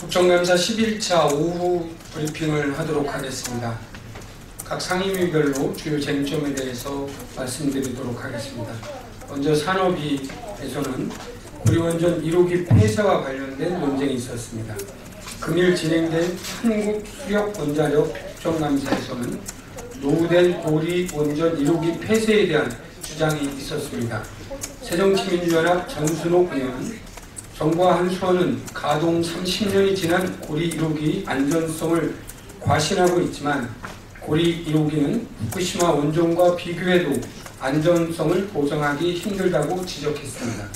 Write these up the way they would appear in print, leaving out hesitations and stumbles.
국정감사 11차 오후 브리핑을 하도록 하겠습니다. 각 상임위별로 주요 쟁점에 대해서 말씀드리도록 하겠습니다. 먼저 산업위에서는 고리원전 1호기 폐쇄와 관련된 논쟁이 있었습니다. 금일 진행된 한국수력원자력 국정감사에서는 노후된 고리원전 1호기 폐쇄에 대한 주장이 있었습니다. 새정치민주연합 전순옥 의원은 정부와 한수원은 가동 30년이 지난 고리 1호기 안전성을 과신하고 있지만 고리 1호기는 후쿠시마 원전과 비교해도 안전성을 보장하기 힘들다고 지적했습니다.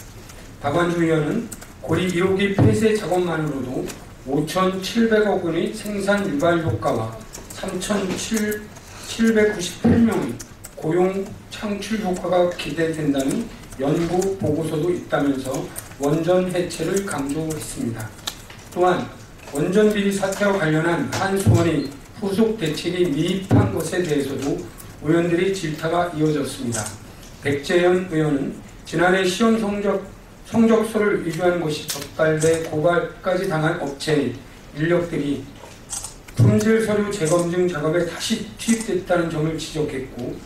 박완주 의원은 고리 1호기 폐쇄 작업만으로도 5,700억 원의 생산 유발 효과와 3,798명의 고용 창출 효과가 기대된다는 연구 보고서도 있다면서 원전 해체를 강조했습니다. 또한 원전 비리 사태와 관련한 한수원의 후속 대책이 미흡한 것에 대해서도 의원들의 질타가 이어졌습니다. 백재현 의원은 지난해 시험 성적서를 위조한 것이 적발돼 고발까지 당한 업체의 인력들이 품질 서류 재검증 작업에 다시 투입됐다는 점을 지적했고,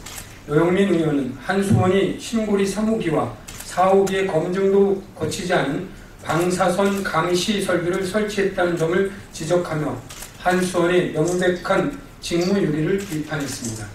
노영민 의원은 한수원이 신고리 3호기와 4호기의 검증도 거치지 않은 방사선 감시 설비를 설치했다는 점을 지적하며 한수원의 명백한 직무유기를 비판했습니다.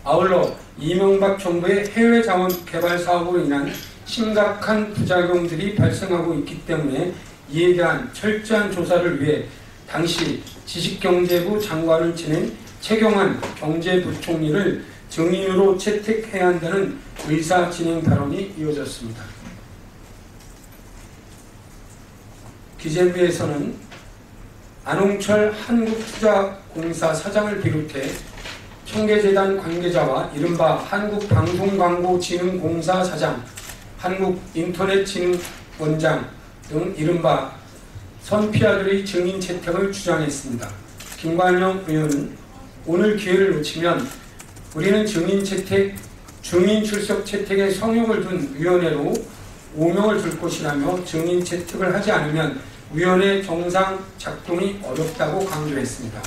아울러 이명박 정부의 해외 자원 개발 사업으로 인한 심각한 부작용들이 발생하고 있기 때문에 이에 대한 철저한 조사를 위해 당시 지식경제부 장관을 지낸 최경환 경제부총리를 증인으로 채택해야 한다는 의사진행 발언이 이어졌습니다. 기재부에서는 안홍철 한국투자공사 사장을 비롯해 청계재단 관계자와 이른바 한국방송광고진흥공사 사장, 한국인터넷진흥원장 등 이른바 선피아들의 증인 채택을 주장했습니다. 김관영 의원은 오늘 기회를 놓치면 우리는 증인 출석 채택에 성역을 둔 위원회로 오명을 줄 것이라며 증인 채택을 하지 않으면 위원회 정상 작동이 어렵다고 강조했습니다.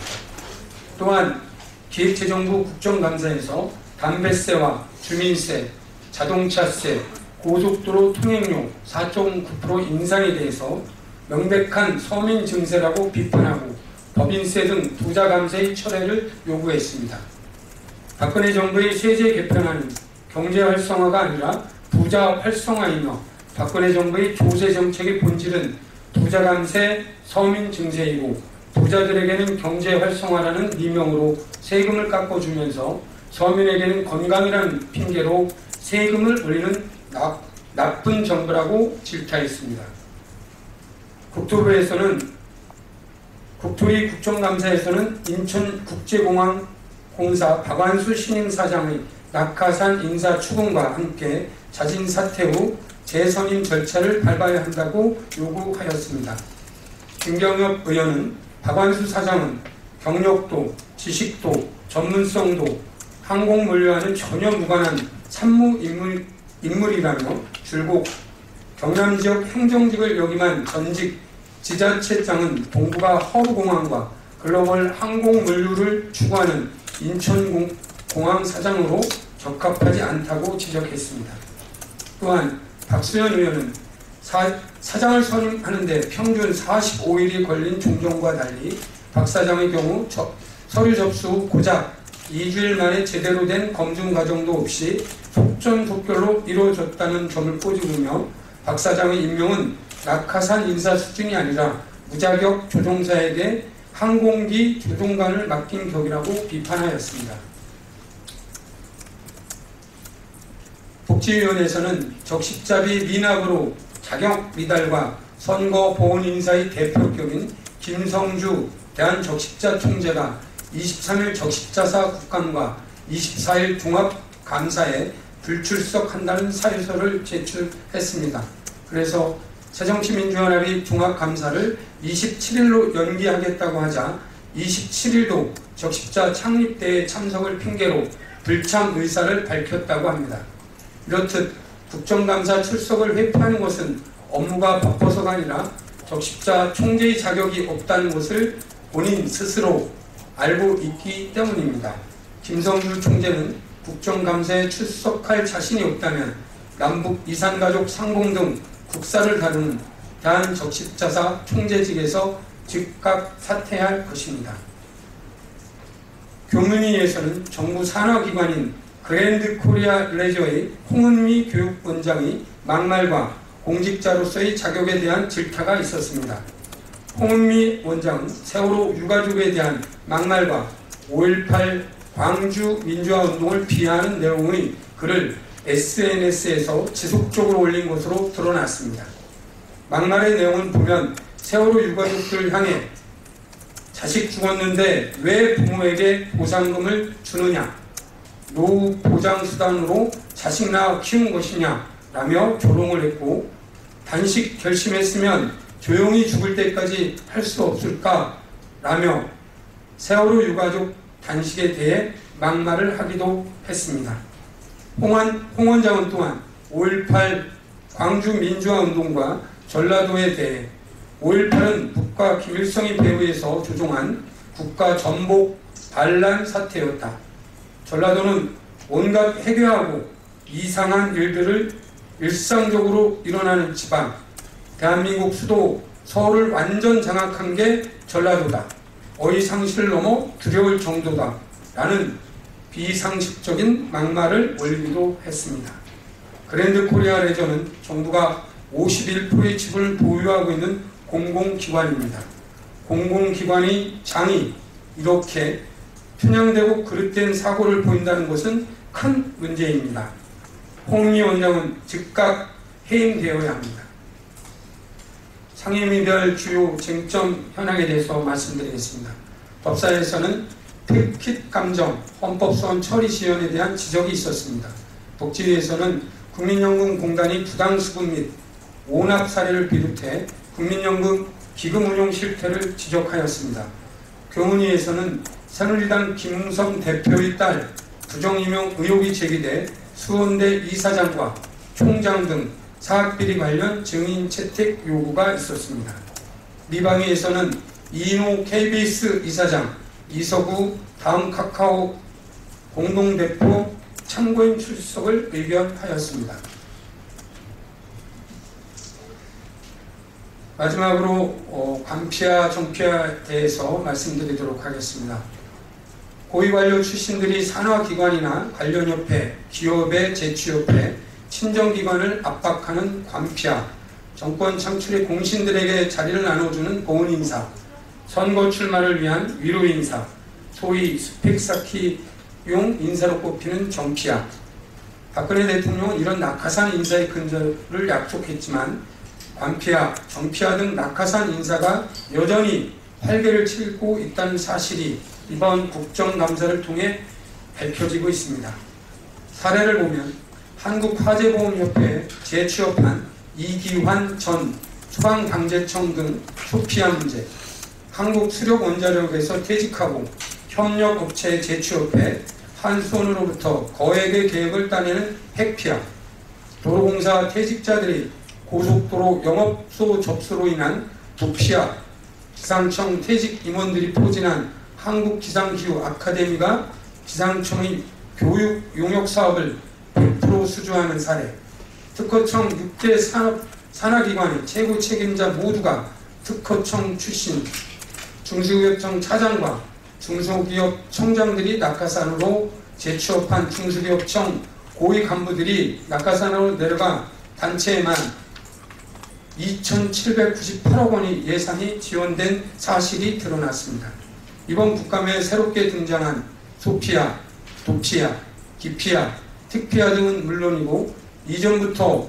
또한 기획재정부 국정감사에서 담배세와 주민세, 자동차세, 고속도로 통행료 4.9% 인상에 대해서 명백한 서민 증세라고 비판하고 법인세 등 부자 감세의 철회를 요구했습니다. 박근혜 정부의 세제 개편안은 경제 활성화가 아니라 부자 활성화이며 박근혜 정부의 조세 정책의 본질은 부자 감세, 서민 증세이고 부자들에게는 경제 활성화라는 미명으로 세금을 깎아주면서 서민에게는 건강이라는 핑계로 세금을 올리는 나쁜 정부라고 질타했습니다. 국토위 국정감사에서는 인천국제공항공사 박완수 신임사장의 낙하산 인사 추궁과 함께 자진 사퇴 후 재선임 절차를 밟아야 한다고 요구하였습니다. 김경엽 의원은 박완수 사장은 경력도, 지식도, 전문성도 항공물류와는 전혀 무관한 산무 인물이라며 줄곧 경남지역 행정직을 역임한 전직 지자체장은 동부가 허브공항과 글로벌 항공물류를 추구하는 인천공항 사장으로 적합하지 않다고 지적했습니다. 또한 박수현 의원은 사장을 선임하는데 평균 45일이 걸린 종전과 달리 박 사장의 경우 서류 접수 후 고작 2주일 만에 제대로 된 검증 과정도 없이 속전속결로 이루어졌다는 점을 꼬집으며 박 사장의 임명은 낙하산 인사 수준이 아니라 무자격 조종사에게 항공기 조종관을 맡긴 격이라고 비판하였습니다. 복지위원회에서는 적십자비 미납으로 자격 미달과 선거 보훈 인사의 대표격인 김성주 대한적십자 총재가 23일 적십자사 국감과 24일 종합감사에 불출석한다는 사유서를 제출했습니다. 그래서 새정치민주연합이 종합감사를 27일로 연기하겠다고 하자 27일도 적십자 창립대회 참석을 핑계로 불참 의사를 밝혔다고 합니다. 이렇듯 국정감사 출석을 회피하는 것은 업무가 바빠서가 아니라 적십자 총재의 자격이 없다는 것을 본인 스스로 알고 있기 때문입니다. 김성주 총재는 국정감사에 출석할 자신이 없다면 남북 이산가족 상봉 등 국사를 다루는 대한적십자사 총재직에서 즉각 사퇴할 것입니다. 교문위에서는 정부 산하기관인 그랜드 코리아 레저의 홍은미 교육원장의 막말과 공직자로서의 자격에 대한 질타가 있었습니다. 홍은미 원장은 세월호 유가족에 대한 막말과 5.18 광주 민주화운동을 비하하는 내용의 글을 SNS에서 지속적으로 올린 것으로 드러났습니다. 막말의 내용을 보면 세월호 유가족들을 향해 자식 죽었는데 왜 부모에게 보상금을 주느냐, 노후 보장수단으로 자식 낳아 키운 것이냐 라며 조롱을 했고, 단식 결심했으면 조용히 죽을 때까지 할 수 없을까 라며 세월호 유가족 단식에 대해 막말을 하기도 했습니다. 홍 원장은 또한 5.18 광주 민주화운동과 전라도에 대해 5.18은 북과 김일성이 배후에서 조종한 국가 전복 반란 사태였다. 전라도는 온갖 해괴하고 이상한 일들을 일상적으로 일어나는 지방, 대한민국 수도 서울을 완전 장악한 게 전라도다. 어이상실을 넘어 두려울 정도다. 라는 비상식적인 막말을 올리기도 했습니다. 그랜드 코리아 레저는 정부가 51%의 지분을 보유하고 있는 공공기관입니다. 공공기관의 장이 이렇게 편향되고 그릇된 사고를 보인다는 것은 큰 문제입니다. 홍은미 원장은 즉각 해임되어야 합니다. 상임위별 주요 쟁점 현황에 대해서 말씀드리겠습니다. 법사에서는 특킷 감정, 헌법소원 처리 시연에 대한 지적이 있었습니다. 복지위에서는 국민연금공단이 부당수급 및 오납 사례를 비롯해 국민연금 기금 운용 실태를 지적하였습니다. 교문위에서는 새누리당 김웅성 대표의 딸 부정임용 의혹이 제기돼 수원대 이사장과 총장 등 사학비리 관련 증인 채택 요구가 있었습니다. 미방위에서는 이인호 KBS 이사장, 이서구 다음 카카오 공동대표 참고인 출석을 의견하였습니다. 마지막으로 관피아, 정피아에 대해서 말씀드리도록 하겠습니다. 고위관료 출신들이 산하기관이나 관련협회, 기업의 재취협회, 친정기관을 압박하는 관피아, 정권 창출의 공신들에게 자리를 나눠주는 고은인사, 선거 출마를 위한 위로인사, 소위 스펙 쌓기용 인사로 꼽히는 정피아. 박근혜 대통령은 이런 낙하산 인사의 근절을 약속했지만 관피아, 정피아 등 낙하산 인사가 여전히 활개를 치고 있다는 사실이 이번 국정감사를 통해 밝혀지고 있습니다. 사례를 보면 한국화재보험협회에 재취업한 이기환 전 소방방재청 등 소피아 문제, 한국수력원자력에서 퇴직하고 협력업체에 재취업해 한수원으로부터 거액의 계획을 따내는 핵피아, 도로공사 퇴직자들이 고속도로 영업소 접수로 인한 부피아, 기상청 퇴직 임원들이 포진한 한국기상기후 아카데미가 기상청의 교육 용역 사업을 100% 수주하는 사례, 특허청 6개 산하기관의 최고 책임자 모두가 특허청 출신, 중소기업청 차장과 중소기업 청장들이 낙하산으로 재취업한 중소기업청 고위 간부들이 낙하산으로 내려가 단체에만 2,798억 원의 예산이 지원된 사실이 드러났습니다. 이번 국감에 새롭게 등장한 소피아, 도피아, 기피아, 특피아 등은 물론이고 이전부터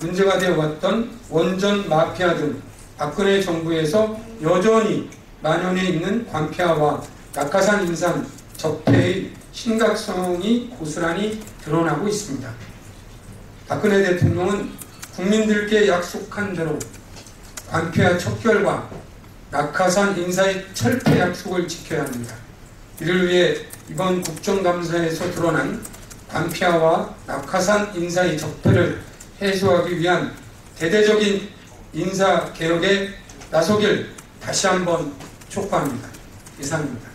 문제가 되어 왔던 원전 마피아 등 박근혜 정부에서 여전히 만연해 있는 관피아와 낙하산 인상 적폐의 심각성이 고스란히 드러나고 있습니다. 박근혜 대통령은 국민들께 약속한 대로 관피아 척결과 낙하산 인사의 철폐 약속을 지켜야 합니다. 이를 위해 이번 국정감사에서 드러난 관피아와 낙하산 인사의 적폐를 해소하기 위한 대대적인 인사개혁에 나서길 다시 한번 촉구합니다. 이상입니다.